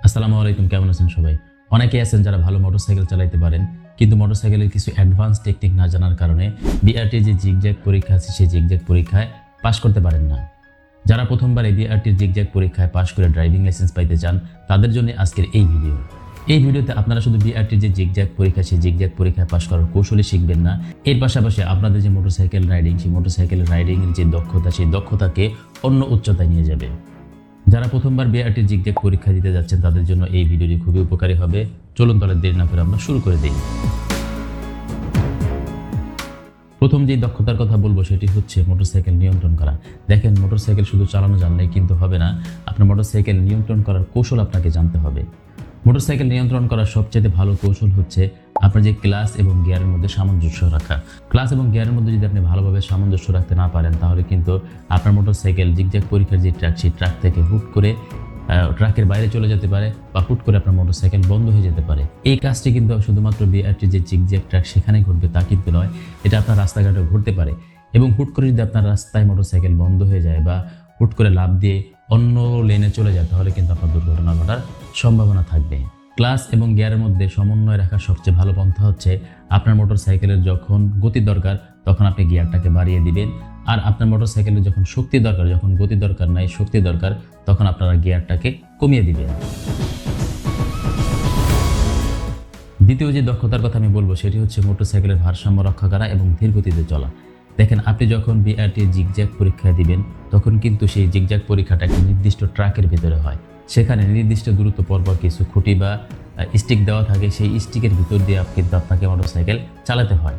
আসসালামু আলাইকুম, কেমন আছেন সবাই? অনেকেই আছেন যারা ভালো মোটরসাইকেল চালাতে পারেন, কিন্তু মোটরসাইকেলের কিছু অ্যাডভান্স টেকনিক না জানার কারণে বিআরটির যে জিগজ্যাগ পরীক্ষা আছে সেই জিগজ্যাগ পরীক্ষায় পাশ করতে পারেন না। যারা প্রথমবার এই বিআরটির জিগজ্যাগ পরীক্ষায় পাশ করে ড্রাইভিং লাইসেন্স পাইতে চান, তাদের জন্য আজকের এই ভিডিও। এই ভিডিওতে আপনারা শুধু বিআরটির যে জিগজ্যাগ পরীক্ষা সেই জিগজ্যাগ পরীক্ষায় পাশ করার কৌশলই শিখবেন না, এর পাশাপাশি আপনাদের যে মোটরসাইকেল রাইডিং সেই মোটরসাইকেল রাইডিংয়ের যে দক্ষতা সেই দক্ষতাকে অন্য উচ্চতায় নিয়ে যাবে। যারা প্রথমবার বিআরটির জিগজ্যাগ পরীক্ষা দিতে যাচ্ছেন তাদের জন্য এই ভিডিওটি খুবই উপকারী হবে। চলুন তাহলে দেরি না করে আমরা শুরু করে দিই। প্রথম যে দক্ষতার কথা বলবো সেটি হচ্ছে মোটরসাইকেল নিয়ন্ত্রণ করা। দেখেন, মোটরসাইকেল শুধু চালানো জানলেই কিন্তু হবে না, আপনার মোটরসাইকেল নিয়ন্ত্রণ করার কৌশল আপনাকে জানতে হবে। মোটরসাইকেল নিয়ন্ত্রণ করার সবচেয়ে ভালো কৌশল হচ্ছে আপনার যে ক্লাচ এবং গিয়ারের মধ্যে সামঞ্জস্য রাখা। ক্লাচ এবং গিয়ারের মধ্যে যদি আপনি ভালোভাবে সামঞ্জস্য রাখতে না পারেন, তাহলে কিন্তু আপনার মোটরসাইকেল জিগজ্যাগ পরীক্ষার যে ট্র্যাক সেই ট্র্যাক থেকে হুট করে ট্র্যাকের বাইরে চলে যেতে পারে বা হুট করে আপনার মোটরসাইকেল বন্ধ হয়ে যেতে পারে। এই কাজটি কিন্তু শুধুমাত্র বিআরটির যে জিগজ্যাগ ট্র্যাক সেখানেই ঘটবে তা কিন্তু নয়, এটা আপনার রাস্তাঘাটে ঘটতে পারে। এবং হুট করে যদি আপনার রাস্তায় মোটরসাইকেল বন্ধ হয়ে যায় বা হুট করে লাফ দিয়ে অন্য লেনে চলে যায়, তাহলে কিন্তু আপনার দুর্ঘটনা ঘটার সম্ভাবনা থাকবে। ক্লাচ এবং গিয়ারের মধ্যে সমন্বয় রাখার সবচেয়ে ভালো পন্থা হচ্ছে আপনার মোটরসাইকেলের যখন গতি দরকার তখন আপনি গিয়ারটাকে বাড়িয়ে দিবেন, আর আপনার মোটরসাইকেলের যখন শক্তি দরকার, যখন গতি দরকার নাই শক্তি দরকার, তখন আপনারা গিয়ারটাকে কমিয়ে দিবেন। দ্বিতীয় যে দক্ষতার কথা আমি বলবো সেটি হচ্ছে মোটরসাইকেলের ভারসাম্য রক্ষা করা এবং ধীর গতিতে চলা। দেখেন, আপনি যখন বিআরটি জিগজ্যাগ পরীক্ষা দিবেন তখন কিন্তু সেই জিগজ্যাগ পরীক্ষাটা একটা নির্দিষ্ট ট্র্যাকের ভিতরে হয়। সেখানে নির্দিষ্ট দূরত্ব পরপর কিছু খুঁটি বা স্টিক দেওয়া থাকে, সেই স্টিকের ভিতর দিয়ে কিন্তু আপনাকে মোটরসাইকেল চালাতে হয়।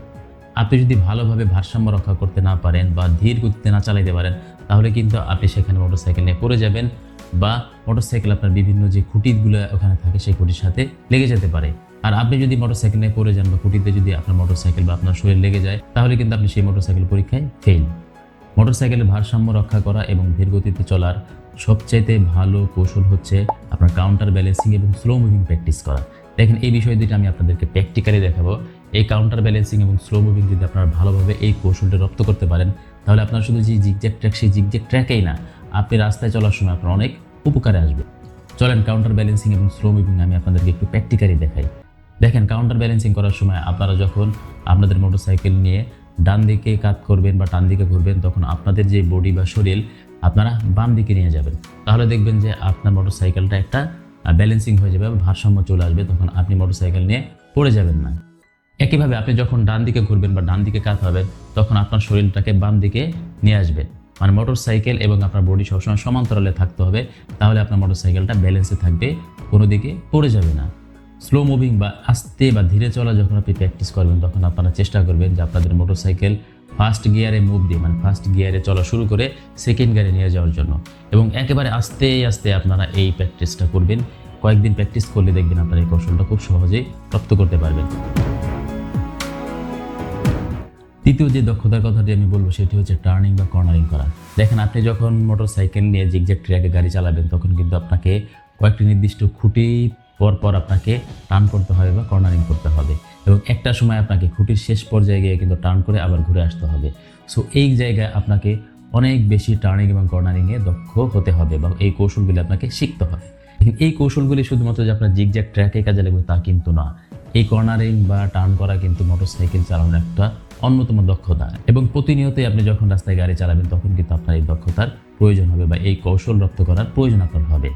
আপনি যদি ভালোভাবে ভারসাম্য রক্ষা করতে না পারেন বা ধীর গতিতে না চালাতে পারেন, তাহলে কিন্তু আপনি সেখানে মোটরসাইকেল নিয়ে পড়ে যাবেন বা মোটরসাইকেল আপনার বিভিন্ন যে খুঁটিগুলো ওখানে থাকে সেই খুঁটির সাথে লেগে যেতে পারে। আর আপনি যদি মোটরসাইকেল নিয়ে পড়ে যান বা খুঁটিতে যদি আপনার মোটরসাইকেল বা আপনার শরীর লেগে যায়, তাহলে কিন্তু আপনি সেই মোটরসাইকেল পরীক্ষায় ফেল। মোটরসাইকেলের ভারসাম্য রক্ষা করা এবং ধীর গতিতে চলার সবচাইতে ভালো কৌশল হচ্ছে আপনার কাউন্টার ব্যালেন্সিং এবং স্লো মুভিং প্র্যাকটিস করা। দেখেন, এই বিষয় দুইটা আমি আপনাদেরকে প্র্যাকটিক্যালি দেখাবো। এই কাউন্টার ব্যালেন্সিং এবং স্লো মুভিং যদি আপনারা ভালোভাবে এই কৌশলটা রপ্ত করতে পারেন, তাহলে আপনার শুধু যে জিগজ্যাগ ট্র্যাক সেই জিগজ্যাগ ট্র্যাকেই না, আপনি রাস্তায় চলার সময় আপনার অনেক উপকারে আসবে। চলেন কাউন্টার ব্যালেন্সিং এবং স্লো মুভিং আমি আপনাদেরকে একটু প্র্যাকটিক্যালি দেখাই। দেখেন, কাউন্টার ব্যালেন্সিং করার সময় আপনারা যখন আপনাদের মোটরসাইকেল নিয়ে ডান দিকে কাত করবেন বা ডান দিকে ঘুরবেন, তখন আপনাদের যে বডি বা শরীর আপনারা বাম দিকে নিয়ে যাবেন। তাহলে দেখবেন যে আপনার মোটরসাইকেলটা একটা ব্যালেন্সিং হয়ে যাবে, ভারসাম্য চলে আসবে, তখন আপনি মোটরসাইকেল নিয়ে পড়ে যাবেন না। একইভাবে আপনি যখন ডান দিকে ঘুরবেন বা ডান দিকে কাত হবেন, তখন আপনার শরীরটাকে বাম দিকে নিয়ে আসবেন। মানে মোটরসাইকেল এবং আপনার বডি সবসময় সমান্তরালে থাকতে হবে, তাহলে আপনার মোটরসাইকেলটা ব্যালেন্সে থাকবে, কোনো দিকে পড়ে যাবে না। স্লো মুভিং বা আস্তে বা ধীরে চলা যখন আপনি প্র্যাকটিস করবেন, তখন আপনারা চেষ্টা করবেন যে আপনাদের মোটরসাইকেল ফার্স্ট গিয়ারে মুভ দিয়ে, মানে ফার্স্ট গিয়ারে চলা শুরু করে সেকেন্ড গিয়ারে নিয়ে যাওয়ার জন্য। এবং একেবারে আস্তে আস্তে আপনারা এই প্র্যাকটিসটা করবেন। কয়েকদিন প্র্যাকটিস করলে দেখবেন আপনারা এই কৌশলটা খুব সহজেই রপ্ত করতে পারবেন। তৃতীয় যে দক্ষতার কথাটি আমি বলবো সেটি হচ্ছে টার্নিং বা কর্নারিং করা। দেখেন, আপনি যখন মোটরসাইকেল নিয়ে জিগজ্যাগ ট্র্যাকে গাড়ি চালাবেন, তখন কিন্তু আপনাকে কয়েকটি নির্দিষ্ট খুঁটি পর আপনাকে টার্ন করতে হবে বা কর্নারিং করতে হবে, এবং একটা সময় আপনাকে খুঁটির শেষ পর্যায়ে গিয়ে কিন্তু টার্ন করে আবার ঘুরে আসতে হবে। সো এই জায়গায় আপনাকে অনেক বেশি টার্নিং এবং কর্নারিংয়ে দক্ষ হতে হবে বা এই কৌশলগুলি আপনাকে শিখতে হবে। এই কৌশলগুলি শুধুমাত্র যে আপনার জিগজ্যাগ ট্র্যাকে কাজে লাগবে তা কিন্তু না। এই কর্নারিং বা টার্ন করা কিন্তু মোটরসাইকেল চালানোর একটা অন্যতম দক্ষতা, এবং প্রতিনিয়তই আপনি যখন রাস্তায় গাড়ি চালাবেন তখন কিন্তু আপনার এই দক্ষতার প্রয়োজন হবে বা এই কৌশল রপ্ত করার প্রয়োজন আপনার হবে।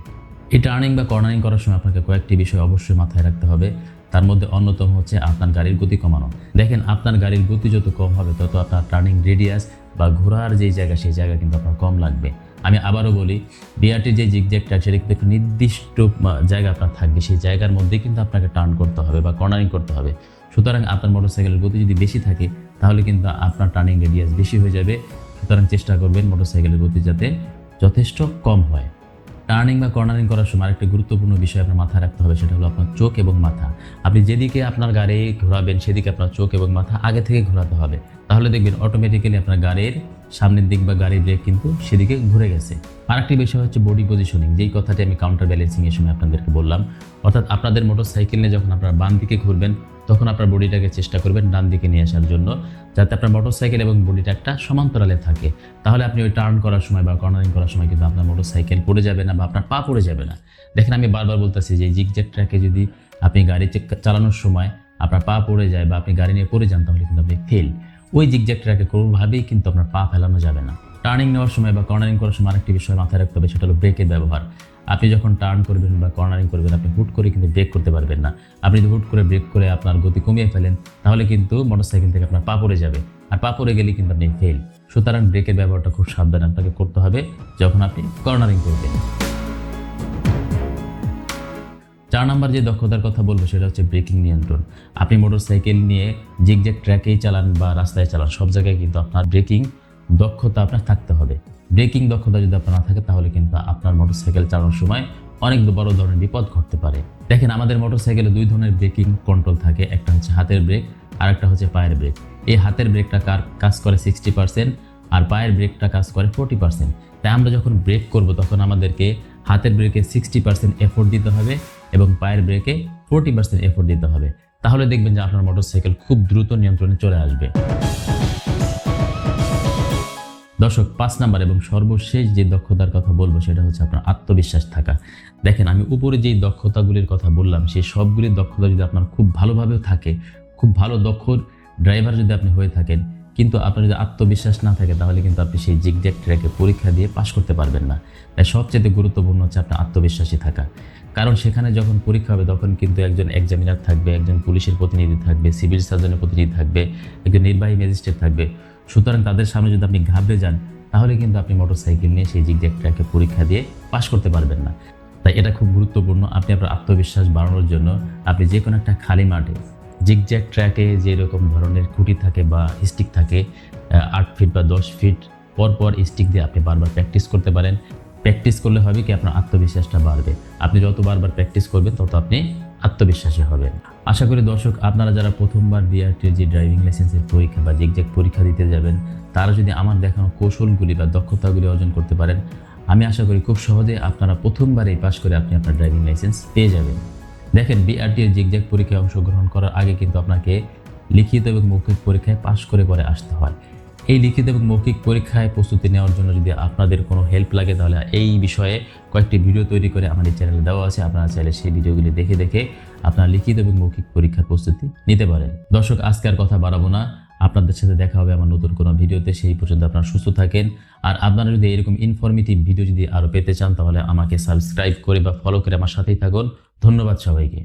এই টার্নিং বা কর্নারিং করার সময় আপনাকে কয়েকটি বিষয় অবশ্যই মাথায় রাখতে হবে। তার মধ্যে অন্যতম হচ্ছে আপনার গাড়ির গতি কমানো। দেখেন, আপনার গাড়ির গতি যত কম হবে তত আপনার টার্নিং রেডিয়াস বা ঘোরার যেই জায়গা সেই জায়গা কিন্তু আপনার কম লাগবে। আমি আবারও বলি, বিআরটির যে জিগজ্যাগ ট্র্যাক সেটা কিন্তু একটা নির্দিষ্ট জায়গা আপনার থাকবে, সেই জায়গার মধ্যেই কিন্তু আপনাকে টার্ন করতে হবে বা কর্নারিং করতে হবে। সুতরাং আপনার মোটরসাইকেলের গতি যদি বেশি থাকে, তাহলে কিন্তু আপনার টার্নিং রেডিয়াস বেশি হয়ে যাবে। সুতরাং চেষ্টা করবেন মোটরসাইকেলের গতি যাতে যথেষ্ট কম হয়। টার্নিং বা কর্নারিং করার সময় আরেকটি গুরুত্বপূর্ণ বিষয় আপনার মাথায় রাখতে হবে, সেটা হলো আপনার চোখ এবং মাথা। আপনি যেদিকে আপনার গাড়ি ঘোরাবেন সেদিকে আপনার চোখ এবং মাথা আগে থেকে ঘোরাতে হবে, তাহলে দেখবেন অটোমেটিক্যালি আপনার গাড়ির সামনের দিক বা গাড়ির ব্রেক কিন্তু সেদিকে ঘুরে গেছে। আরেকটি বিষয় হচ্ছে বডি পজিশনিং, যেই কথাটি আমি কাউন্টার ব্যালেন্সিং এর সময় আপনাদেরকে বললাম। অর্থাৎ আপনাদের মোটরসাইকেল নিয়ে যখন আপনারা বাম দিকে ঘুরবেন, তখন আপনার বডিটাকে চেষ্টা করবেন ডান দিকে নিয়ে আসার জন্য, যাতে আপনার মোটরসাইকেল এবং বডিটা একটা সমান্তরালে থাকে। তাহলে আপনি ওই টার্ন করার সময় বা কর্নারিং করার সময় কিন্তু আপনার মোটরসাইকেল পড়ে যাবে না বা আপনার পা পড়ে যাবে না। দেখেন আমি বারবার বলতেছি যে জিগজ্যাগ ট্র্যাকে যদি আপনি গাড়ি চালানোর সময় আপনার পা পড়ে যায় বা আপনি গাড়ি নিয়ে পড়ে যান, তাহলে কিন্তু আপনি ফেল। ওই জিগজ্যাগ ট্র্যাকে কোনোভাবেই কিন্তু আপনার পা ফেলানো যাবে না। টার্নিং নেওয়ার সময় বা কর্নারিং করার সময় আরেকটি বিষয় মাথায় রাখতে হবে, সেটা হলো ব্রেকের ব্যবহার। আপনি যখন টার্ন করবেন বা কর্নারিং করবেন, আপনি হুট করে কিন্তু ব্রেক করতে পারবেন না। আপনি যদি হুট করে ব্রেক করে আপনার গতি কমিয়ে ফেলেন, তাহলে কিন্তু মোটরসাইকেল থেকে আপনার পা পড়ে যাবে, আর পা পড়ে গেলে কিন্তু আপনি ফেল। সুতরাং ব্রেকের ব্যবহারটা খুব সাবধানে আপনাকে করতে হবে যখন আপনি কর্নারিং করবেন। 4 নাম্বার যে দক্ষতার কথা বলবো সেটা হচ্ছে ব্রেকিং নিয়ন্ত্রণ। আপনি মোটরসাইকেল নিয়ে জিগজ্যাগ ট্র্যাকেই চালান বা রাস্তায় চালান, সব জায়গায় কিন্তু আপনার ব্রেকিং দক্ষতা আপনার থাকতে হবে। ব্রেকিং দক্ষতা যদি আপনার না থাকে, তাহলে কিন্তু আপনার মোটরসাইকেল চালানোর সময় অনেক বড় ধরনের বিপদ ঘটতে পারে। দেখেন আমাদের মোটরসাইকেলে 2 ধরনের ব্রেকিং কন্ট্রোল থাকে, একটা হচ্ছে হাতের ব্রেক আর একটা হচ্ছে পায়ের ব্রেক। এই হাতের ব্রেকটা কাজ করে 60% আর পায়ের ব্রেকটা কাজ করে 40%। তাই আমরা যখন ব্রেক করব তখন আমাদেরকে হাতের ব্রেকে 60% এফোর্ট দিতে হবে এবং পায়ের ব্রেকে 40% এফোর্ট দিতে হবে। তাহলে দেখবেন যে আপনার মোটরসাইকেল খুব দ্রুত নিয়ন্ত্রণে চলে আসবে। দর্শক, 5 নাম্বার এবং সর্বশেষ যে দক্ষতার কথা বলবো সেটা হচ্ছে আপনার আত্মবিশ্বাস থাকা। দেখেন আমি উপরে যেই দক্ষতাগুলির কথা বললাম, সেই সবগুলির দক্ষতা যদি আপনার খুব ভালোভাবে থাকে, খুব ভালো দক্ষ ড্রাইভার যদি আপনি হয়ে থাকেন, কিন্তু আপনার যদি আত্মবিশ্বাস না থাকে, তাহলে কিন্তু আপনি সেই জিগজ্যাগ ট্র্যাকে পরীক্ষা দিয়ে পাশ করতে পারবেন না। তাই সবচেয়ে গুরুত্বপূর্ণ হচ্ছে আপনার আত্মবিশ্বাসী থাকা। কারণ সেখানে যখন পরীক্ষা হবে তখন কিন্তু একজন এক্সামিনার থাকবে, একজন পুলিশের প্রতিনিধি থাকবে, সিভিল সার্জনের প্রতিনিধি থাকবে, একজন নির্বাহী ম্যাজিস্ট্রেট থাকবে। সুতরাং তাদের সামনে যদি আপনি ঘাবড়ে যান, তাহলে কিন্তু আপনি মোটরসাইকেল নিয়ে সেই জিগজ্যাগ ট্র্যাকে পরীক্ষা দিয়ে পাশ করতে পারবেন না। তাই এটা খুব গুরুত্বপূর্ণ। আপনি আপনার আত্মবিশ্বাস বাড়ানোর জন্য আপনি যে কোনো একটা খালি মাঠে জিগজ্যাগ ট্র্যাকে যেরকম ধরনের খুঁটি থাকে বা স্টিক থাকে, 8 ফিট বা 10 ফিট পর স্টিক দিয়ে আপনি বারবার প্র্যাকটিস করতে পারেন। প্র্যাকটিস করলে হবে কি, আপনার আত্মবিশ্বাসটা বাড়বে। আপনি যত বারবার প্র্যাকটিস করবেন তত আপনি আত্মবিশ্বাসী হবেন। আশা করি দর্শক, আপনারা যারা প্রথমবার বিআরটির যে ড্রাইভিং লাইসেন্সের পরীক্ষা বা জিগজ্যাগ পরীক্ষা দিতে যাবেন, তারা যদি আমার দেখানো কৌশলগুলি বা দক্ষতাগুলি অর্জন করতে পারেন, আমি আশা করি খুব সহজে আপনারা প্রথমবারেই পাশ করে আপনি আপনার ড্রাইভিং লাইসেন্স পেয়ে যাবেন। দেখেন বিআরটির জিগজ্যাগ পরীক্ষায় অংশগ্রহণ করার আগে কিন্তু আপনাকে লিখিত এবং মৌখিক পরীক্ষায় পাশ করে পরে আসতে হয়। এই লিখিত এবং মৌখিক পরীক্ষায় প্রস্তুতি নেওয়ার জন্য যদি আপনাদের কোনো হেল্প লাগে, তাহলে এই বিষয়ে কয়েকটি ভিডিও তৈরি করে আমাদের চ্যানেলে দেওয়া আছে। আপনারা চাইলে সেই ভিডিওগুলি দেখে আপনারা লিখিত এবং মৌখিক পরীক্ষার প্রস্তুতি নিতে পারেন। দর্শক, আজকে আর কথা বাড়াবো না, আপনাদের সাথে দেখা হবে আমার নতুন কোনো ভিডিওতে। সেই পর্যন্ত আপনারা সুস্থ থাকেন। আর আপনারা যদি এরকম ইনফরমেটিভ ভিডিও যদি আরও পেতে চান, তাহলে আমাকে সাবস্ক্রাইব করে বা ফলো করে আমার সাথেই থাকুন। ধন্যবাদ সবাইকে।